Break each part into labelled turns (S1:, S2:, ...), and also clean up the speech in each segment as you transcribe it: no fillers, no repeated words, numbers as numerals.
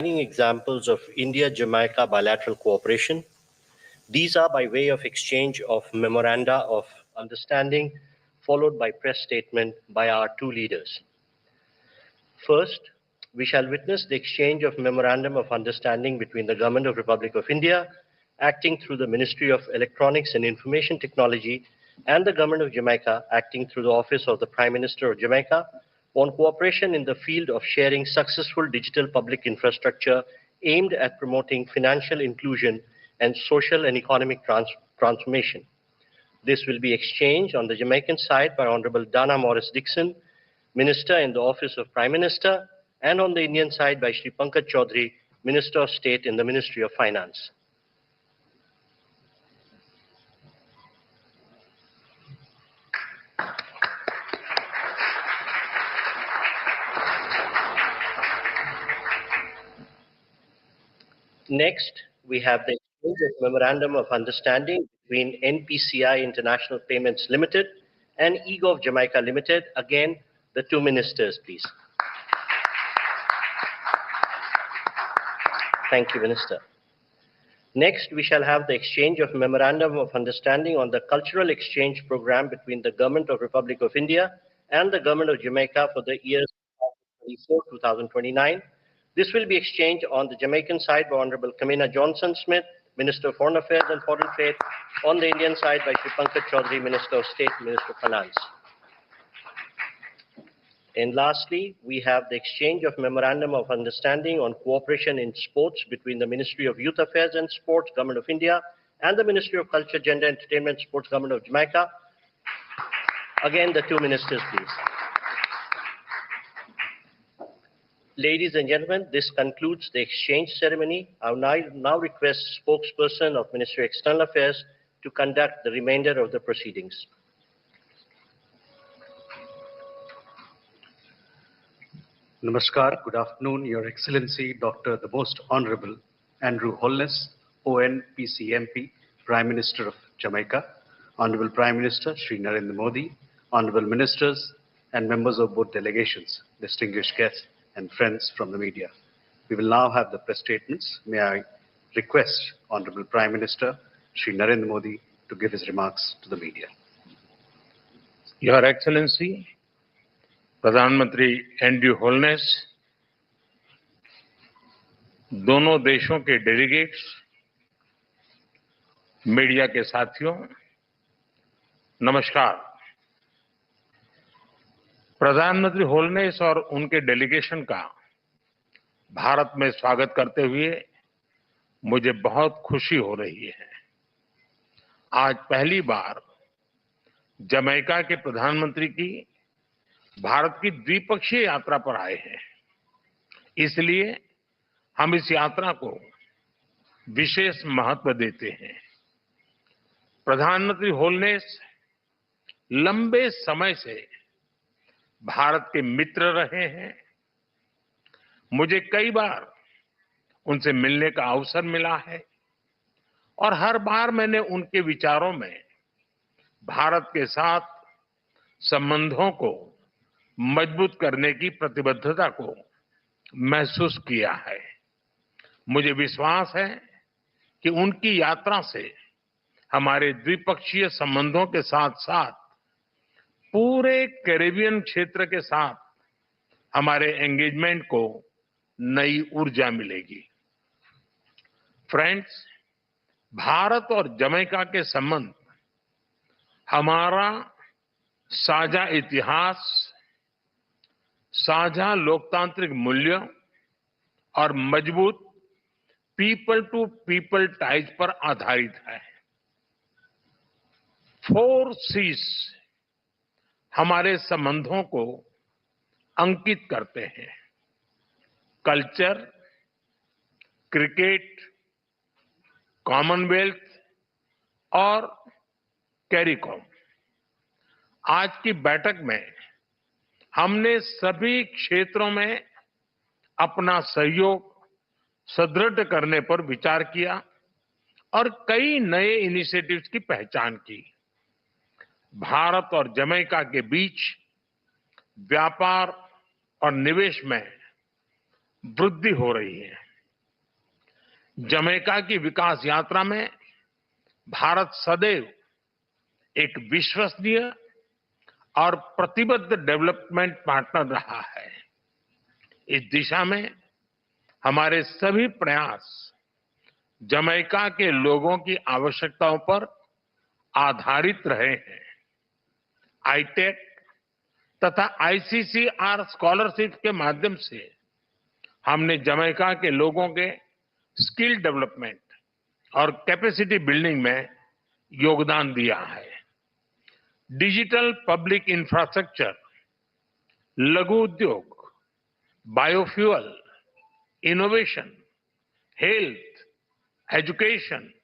S1: Examples of India-Jamaica bilateral cooperation. These are by way of exchange of memoranda of understanding, followed by press statement by our two leaders. First, we shall witness the exchange of memorandum of understanding between the Government of Republic of India, acting through the Ministry of Electronics and Information Technology, and the Government of Jamaica, acting through the Office of the Prime Minister of Jamaica, on cooperation in the field of sharing successful digital public infrastructure aimed at promoting financial inclusion and social and economic transformation. This will be exchanged on the Jamaican side by Honorable Dana Morris Dixon, Minister in the Office of Prime Minister, and on the Indian side by Shri Pankaj Chaudhary, Minister of State in the Ministry of Finance. Next, we have the exchange of Memorandum of Understanding between NPCI International Payments Limited and eGov Jamaica Limited. Again, the two ministers, please. Thank you, Minister. Next, we shall have the exchange of Memorandum of Understanding on the Cultural Exchange Program between the Government of Republic of India and the Government of Jamaica for the years 2024-2029. This will be exchanged on the Jamaican side by Honorable Kamina Johnson-Smith, Minister of Foreign Affairs and Foreign Trade, on the Indian side by Shri Pankaj Chaudhary, Minister of State, Minister of Finance. And lastly, we have the exchange of Memorandum of Understanding on cooperation in sports between the Ministry of Youth Affairs and Sports, Government of India, and the Ministry of Culture, Gender, Entertainment, Sports, Government of Jamaica. Again, the two ministers, please. Ladies and gentlemen, this concludes the exchange ceremony. I will now request spokesperson of Ministry of External Affairs to conduct the remainder of the proceedings.
S2: Namaskar, good afternoon, Your Excellency, Dr. the Most Honorable Andrew Holness, ON PCMP, Prime Minister of Jamaica, Honorable Prime Minister Shri Narendra Modi, Honorable Ministers and members of both delegations, distinguished guests and friends from the media. We will now have the press statements. May I request Honorable Prime Minister Shri Narendra Modi to give his remarks to the media.
S3: Your Excellency, प्रधानमंत्री Andrew wholeness, दोनों देशों के delegates, media के साथियों, नमस्कार। प्रधानमंत्री wholeness और उनके डेलीगेशन का भारत में स्वागत करते हुए मुझे बहुत खुशी हो रही है। आज पहली बार जमैका के प्रधानमंत्री की भारत की द्विपक्षीय यात्रा पर आए हैं, इसलिए हम इस यात्रा को विशेष महत्व देते हैं। प्रधानमंत्री होलनेस लंबे समय से भारत के मित्र रहे हैं। मुझे कई बार उनसे मिलने का अवसर मिला है और हर बार मैंने उनके विचारों में भारत के साथ संबंधों को मजबूत करने की प्रतिबद्धता को महसूस किया है। मुझे विश्वास है कि उनकी यात्रा से हमारे द्विपक्षीय संबंधों के साथ साथ पूरे कैरेबियन क्षेत्र के साथ हमारे एंगेजमेंट को नई ऊर्जा मिलेगी। फ्रेंड्स, भारत और जमैका के संबंध हमारा साझा इतिहास, साझा लोकतांत्रिक मूल्य और मजबूत पीपल टू पीपल टाइज पर आधारित है। 4 C's हमारे संबंधों को अंकित करते हैं: कल्चर, क्रिकेट, कॉमनवेल्थ और कैरिकॉम। आज की बैठक में हमने सभी क्षेत्रों में अपना सहयोग सुदृढ़ करने पर विचार किया और कई नए इनिशिएटिव्स की पहचान की। भारत और जमैका के बीच व्यापार और निवेश में वृद्धि हो रही है। जमैका की विकास यात्रा में भारत सदैव एक विश्वसनीय और प्रतिबद्ध डेवलपमेंट पार्टनर रहा है। इस दिशा में हमारे सभी प्रयास जमैका के लोगों की आवश्यकताओं पर आधारित रहे हैं। आईटेक तथा आईसीसीआर स्कॉलरशिप के माध्यम से हमने जमैका के लोगों के स्किल डेवलपमेंट और कैपेसिटी बिल्डिंग में योगदान दिया है। डिजिटल पब्लिक इंफ्रास्ट्रक्चर, लघु उद्योग, biofuel, innovation, health, education,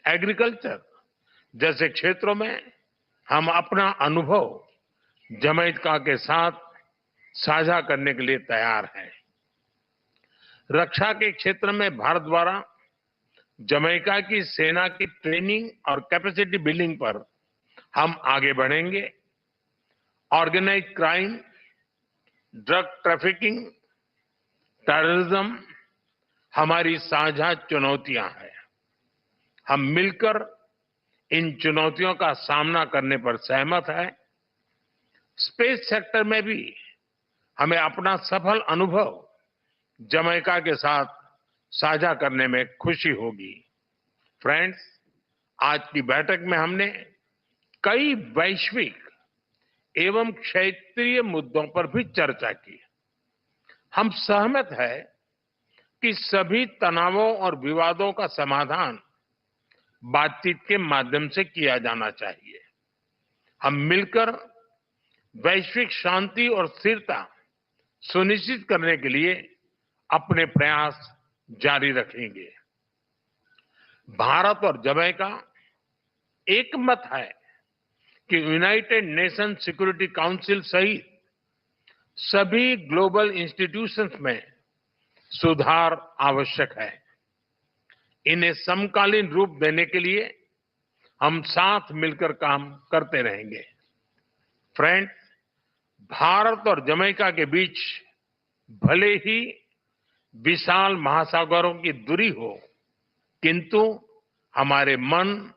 S3: agriculture जैसे क्षेत्रों में हम अपना अनुभव जमैका के साथ साझा करने के लिए तैयार हैं। रक्षा के क्षेत्र में भारत द्वारा जमैका की सेना की ट्रेनिंग और कैपेसिटी बिल्डिंग पर हम आगे बढ़ेंगे। Organised crime, drug trafficking, terrorism हमारी साझा चुनौतियां हैं। हम मिलकर इन चुनौतियों का सामना करने पर सहमत हैं। स्पेस सेक्टर में भी हमें अपना सफल अनुभव जमैका के साथ साझा करने में खुशी होगी। फ्रेंड्स, आज की बैठक में हमने कई वैश्विक एवं क्षेत्रीय मुद्दों पर भी चर्चा की। हम सहमत हैं कि सभी तनावों और विवादों का समाधान बातचीत के माध्यम से किया जाना चाहिए। हम मिलकर वैश्विक शांति और स्थिरता सुनिश्चित करने के लिए अपने प्रयास जारी रखेंगे। भारत और जमैका एक मत है कि यूनाइटेड नेशन सिक्योरिटी काउंसिल सहित सभी ग्लोबल इंस्टीट्यूशंस में सुधार आवश्यक है। इन्हें समकालीन रूप देने के लिए हम साथ मिलकर काम करते रहेंगे। फ्रेंड्स, भारत और जमैका के बीच भले ही विशाल महासागरों की दूरी हो, किंतु हमारे मन,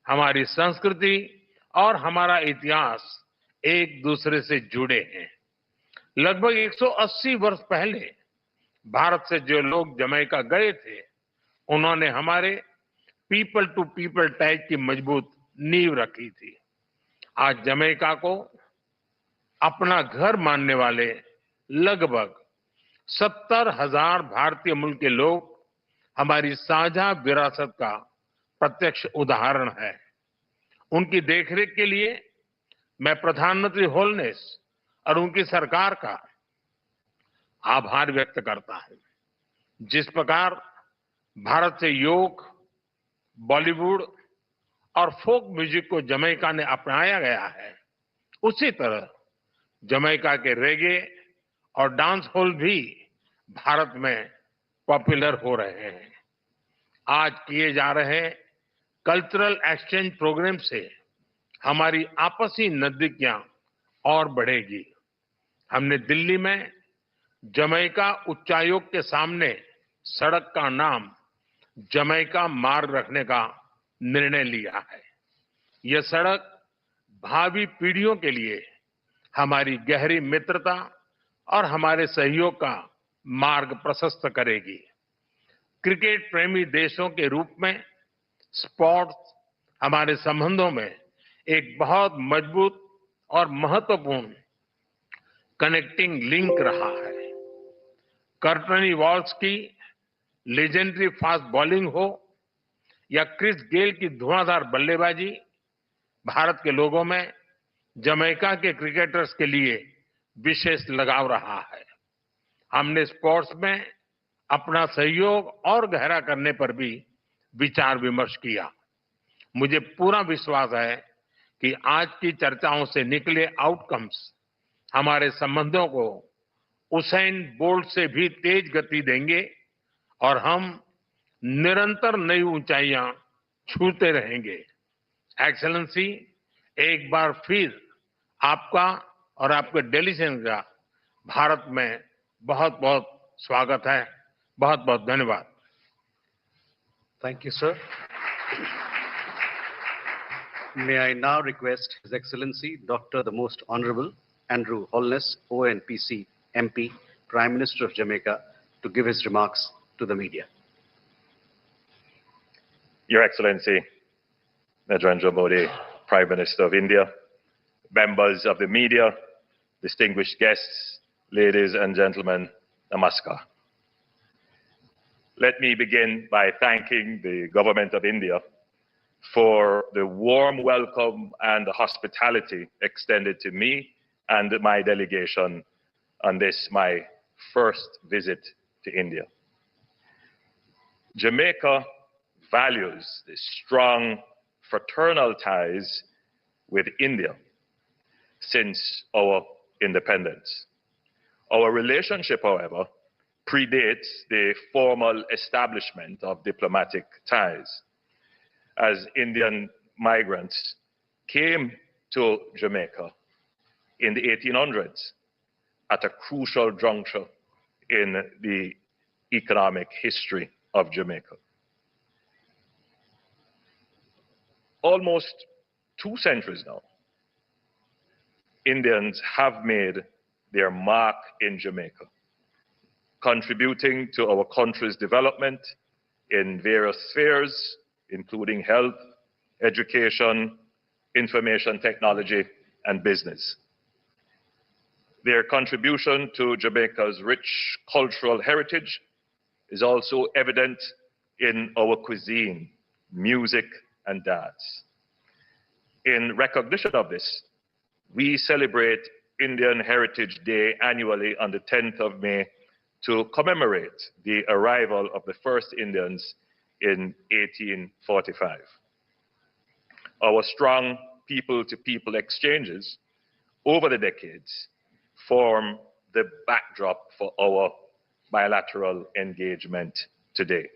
S3: हमारी संस्कृति और हमारा इतिहास एक दूसरे से जुड़े हैं। लगभग 180 वर्ष पहले भारत से जो लोग जमैका गए थे, उन्होंने हमारे पीपल टू पीपल टाइज की मजबूत नींव रखी थी। आज जमैका को अपना घर मानने वाले लगभग 70,000 भारतीय मूल के लोग हमारी साझा विरासत का प्रत्यक्ष उदाहरण है। उनकी देखरेख के लिए मैं प्रधानमंत्री होलनेस और उनकी सरकार का आभार व्यक्त करता हूं। जिस प्रकार भारत से योग, बॉलीवुड और फोक म्यूजिक को जमैका ने अपनाया गया है, उसी तरह जमैका के रेगे और डांस हॉल भी भारत में पॉपुलर हो रहे हैं। आज किए जा रहे कल्चरल एक्सचेंज प्रोग्राम से हमारी आपसी नजदीकियां और बढ़ेगी। हमने दिल्ली में जमैका उच्चायोग के सामने सड़क का नाम जमैका मार्ग रखने का निर्णय लिया है। यह सड़क भावी पीढ़ियों के लिए हमारी गहरी मित्रता और हमारे सहयोग का मार्ग प्रशस्त करेगी। क्रिकेट प्रेमी देशों के रूप में स्पोर्ट्स हमारे संबंधों में एक बहुत मजबूत और महत्वपूर्ण कनेक्टिंग लिंक रहा है। कर्टनी वॉल्स की लेजेंडरी फास्ट बॉलिंग हो या क्रिस गेल की धुआंधार बल्लेबाजी, भारत के लोगों में जमैका के क्रिकेटर्स के लिए विशेष लगाव रहा है। हमने स्पोर्ट्स में अपना सहयोग और गहरा करने पर भी विचार विमर्श किया। मुझे पूरा विश्वास है कि आज की चर्चाओं से निकले आउटकम्स हमारे संबंधों को उसेन बोल्ट से भी तेज गति देंगे और हम निरंतर नई ऊंचाइयां छूते रहेंगे। एक्सेलेंसी, एक बार फिर आपका और आपके डेलीगेशन का भारत में बहुत बहुत स्वागत है। बहुत बहुत धन्यवाद।
S2: Thank you, sir. May I now request His Excellency Dr. the Most Honorable Andrew Holness, ONPC MP, Prime Minister of Jamaica, to give his remarks to the media.
S4: Your Excellency, Narendra Modi, Prime Minister of India, members of the media, distinguished guests, ladies and gentlemen, namaskar. Let me begin by thanking the Government of India for the warm welcome and the hospitality extended to me and my delegation on this, my first visit to India. Jamaica values the strong fraternal ties with India since our independence. Our relationship, however, predates the formal establishment of diplomatic ties, as Indian migrants came to Jamaica in the 1800s at a crucial juncture in the economic history of Jamaica. Almost 2 centuries now, Indians have made their mark in Jamaica, contributing to our country's development in various spheres, including health, education, information technology, and business. Their contribution to Jamaica's rich cultural heritage is also evident in our cuisine, music, and dance. In recognition of this, we celebrate Indian Heritage Day annually on the 10th of May to commemorate the arrival of the first Indians in 1845. Our strong people-to-people exchanges over the decades form the backdrop for our bilateral engagement today.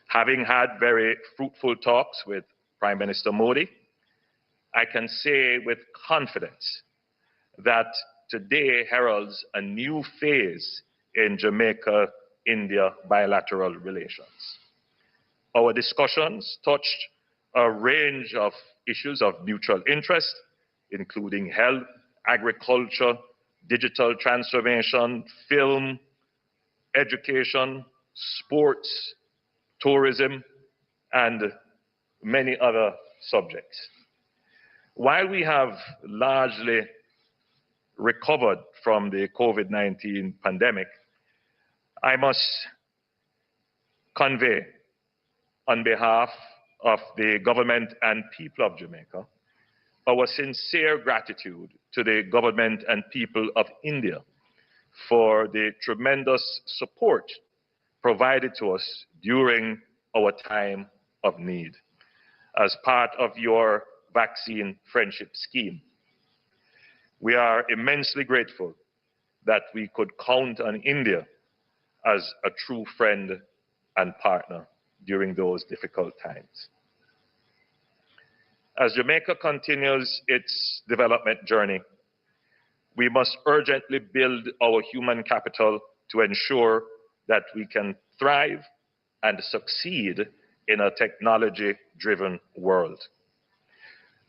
S4: Having had very fruitful talks with Prime Minister Modi, I can say with confidence that today heralds a new phase in Jamaica-India bilateral relations. Our discussions touched a range of issues of mutual interest, including health, agriculture, digital transformation, film, education, sports, tourism, and many other subjects. While we have largely recovered from the COVID-19 pandemic, I must convey on behalf of the government and people of Jamaica our sincere gratitude to the government and people of India for the tremendous support provided to us during our time of need as part of your vaccine friendship scheme. We are immensely grateful that we could count on India as a true friend and partner during those difficult times. As Jamaica continues its development journey, we must urgently build our human capital to ensure that we can thrive and succeed in a technology-driven world.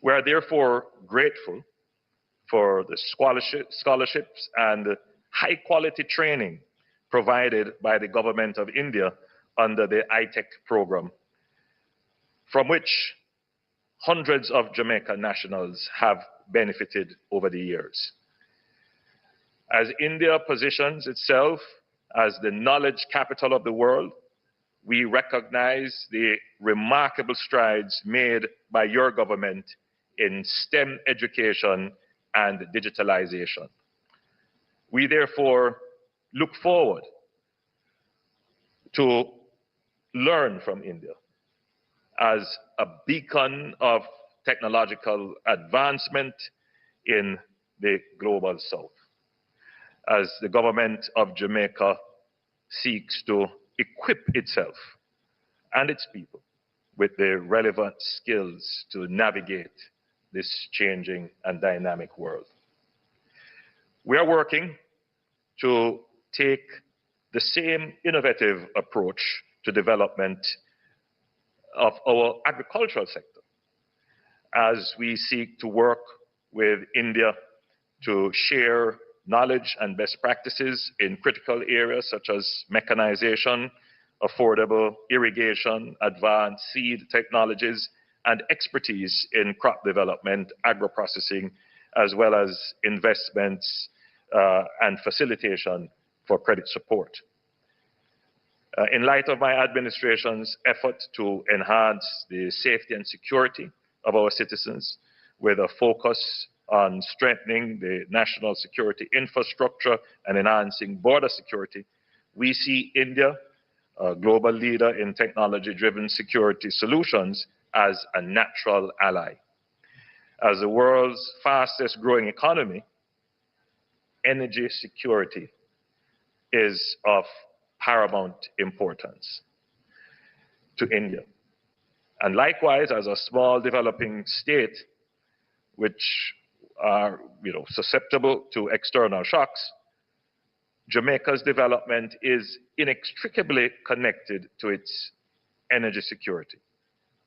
S4: We are therefore grateful for the scholarships and high-quality training provided by the Government of India under the ITEC program, from which hundreds of Jamaica nationals have benefited over the years. As India positions itself as the knowledge capital of the world, we recognize the remarkable strides made by your government in STEM education and digitalization. We therefore look forward to learn from India as a beacon of technological advancement in the global south, as the government of Jamaica seeks to equip itself and its people with the relevant skills to navigate this changing and dynamic world. We are working to take the same innovative approach to development of our agricultural sector as we seek to work with India to share knowledge and best practices in critical areas such as mechanization, affordable irrigation, advanced seed technologies, and expertise in crop development, agro-processing, as well as investments and facilitation for credit support. In light of my administration's effort to enhance the safety and security of our citizens with a focus on strengthening the national security infrastructure and enhancing border security, we see India, a global leader in technology-driven security solutions, as a natural ally. As the world's fastest growing economy, energy security is of paramount importance to India. And likewise, as a small developing state, which are susceptible to external shocks, Jamaica's development is inextricably connected to its energy security.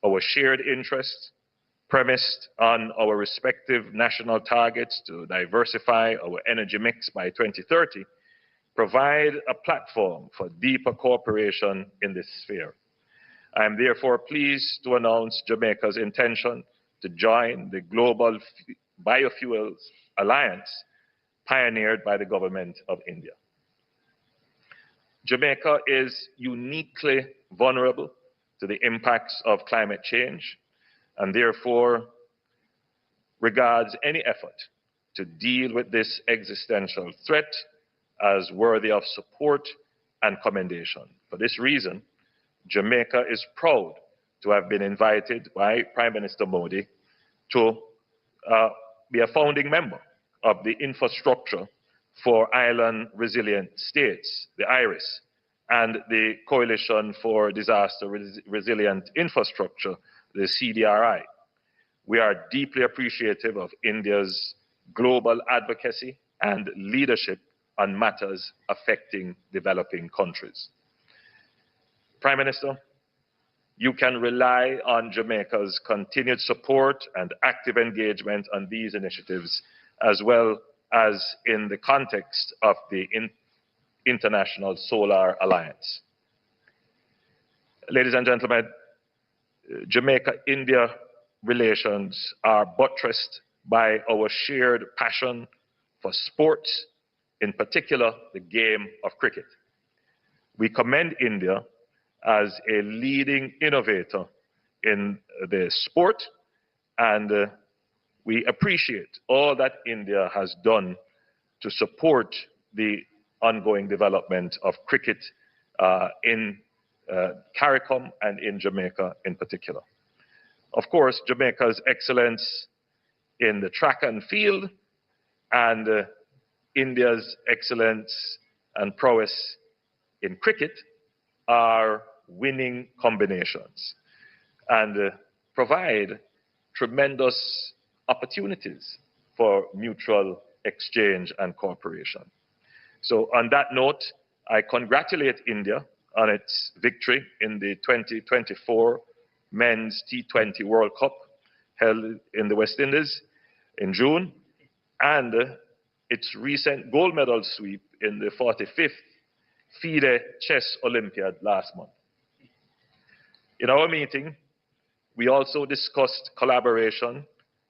S4: Our shared interests, premised on our respective national targets to diversify our energy mix by 2030, provide a platform for deeper cooperation in this sphere. I am therefore pleased to announce Jamaica's intention to join the Global Biofuels Alliance pioneered by the government of India. Jamaica is uniquely vulnerable to the impacts of climate change and therefore regards any effort to deal with this existential threat as worthy of support and commendation. For this reason, Jamaica is proud to have been invited by Prime Minister Modi to be a founding member of the Infrastructure for Island Resilient States, the IRIS, and the Coalition for Disaster Resilient Infrastructure, the CDRI. We are deeply appreciative of India's global advocacy and leadership on matters affecting developing countries. Prime Minister, you can rely on Jamaica's continued support and active engagement on these initiatives, as well as in the context of the International Solar Alliance. Ladies and gentlemen, Jamaica-India relations are buttressed by our shared passion for sports, in particular the game of cricket. We commend India as a leading innovator in the sport, and we appreciate all that India has done to support the ongoing development of cricket in CARICOM and in Jamaica in particular. Of course, Jamaica's excellence in the track and field and India's excellence and prowess in cricket are winning combinations and provide tremendous opportunities for mutual exchange and cooperation. So on that note, I congratulate India on its victory in the 2024 Men's T20 World Cup held in the West Indies in June, and its recent gold medal sweep in the 45th FIDE Chess Olympiad last month. In our meeting, we also discussed collaboration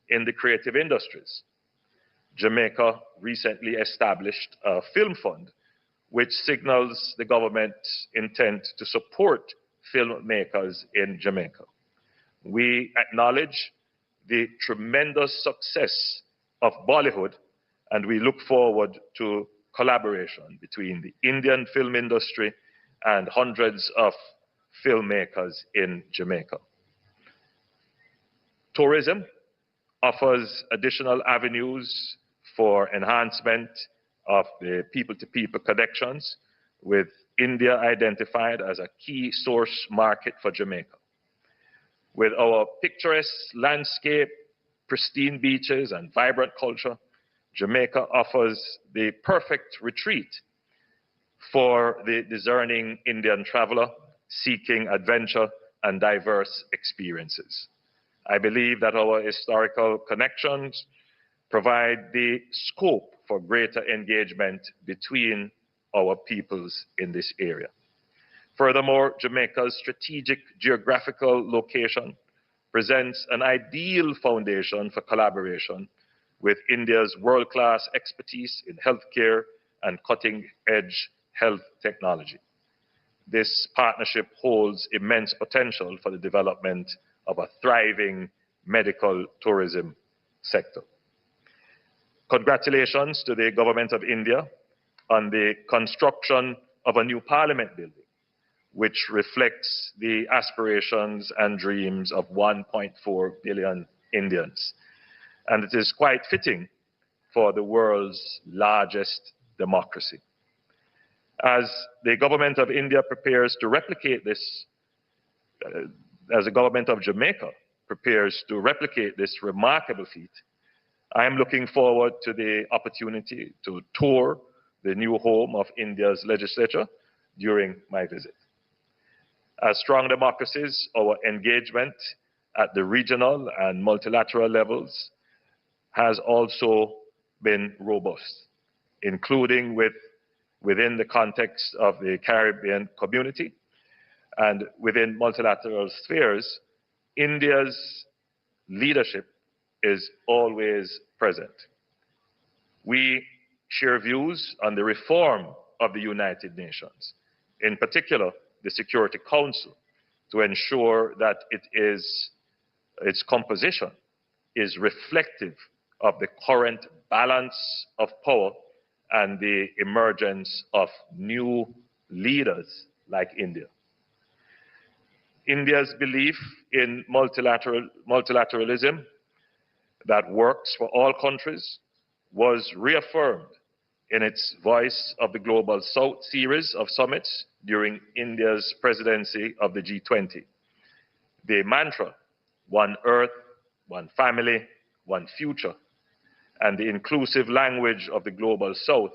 S4: in the creative industries. Jamaica recently established a film fund which signals the government's intent to support filmmakers in Jamaica. We acknowledge the tremendous success of Bollywood, and we look forward to collaboration between the Indian film industry and hundreds of filmmakers in Jamaica. Tourism offers additional avenues for enhancement of the people-to-people connections, with India identified as a key source market for Jamaica. With our picturesque landscape, pristine beaches, and vibrant culture, Jamaica offers the perfect retreat for the discerning Indian traveler seeking adventure and diverse experiences. I believe that our historical connections provide the scope for greater engagement between our peoples in this area. Furthermore, Jamaica's strategic geographical location presents an ideal foundation for collaboration with India's world-class expertise in healthcare and cutting-edge health technology. This partnership holds immense potential for the development of a thriving medical tourism sector. Congratulations to the Government of India on the construction of a new parliament building, which reflects the aspirations and dreams of 1.4 billion Indians. And it is quite fitting for the world's largest democracy. As the Government of India prepares to replicate this, as the Government of Jamaica prepares to replicate this remarkable feat, I am looking forward to the opportunity to tour the new home of India's legislature during my visit. As strong democracies, our engagement at the regional and multilateral levels has also been robust, including within the context of the Caribbean community and within multilateral spheres. India's leadership is always present. We share views on the reform of the United Nations, in particular the Security Council, to ensure that its composition is reflective of the current balance of power and the emergence of new leaders like India. India's belief in multilateralism that works for all countries was reaffirmed in its Voice of the Global South series of summits during India's presidency of the G20. The mantra, one Earth, one family, one future, and the inclusive language of the Global South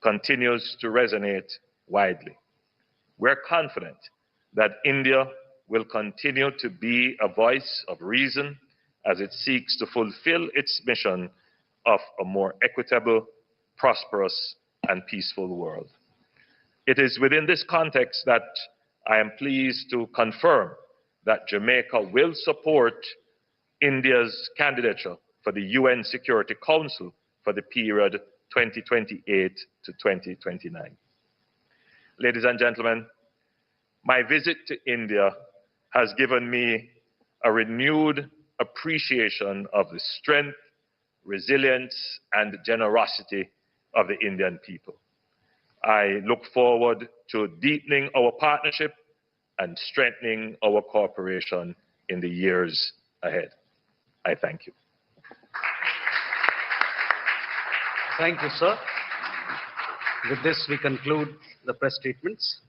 S4: continues to resonate widely. We're confident that India will continue to be a voice of reason as it seeks to fulfill its mission of a more equitable, prosperous, and peaceful world. It is within this context that I am pleased to confirm that Jamaica will support India's candidature for the UN Security Council for the period 2028 to 2029. Ladies and gentlemen, my visit to India has given me a renewed appreciation of the strength, resilience, and generosity of the Indian people. I look forward to deepening our partnership and strengthening our cooperation in the years ahead. I thank you.
S2: Thank you, sir. With this, we conclude the press statements.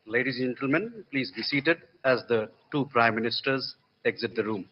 S2: Ladies and gentlemen, please be seated as the two Prime Ministers exit the room.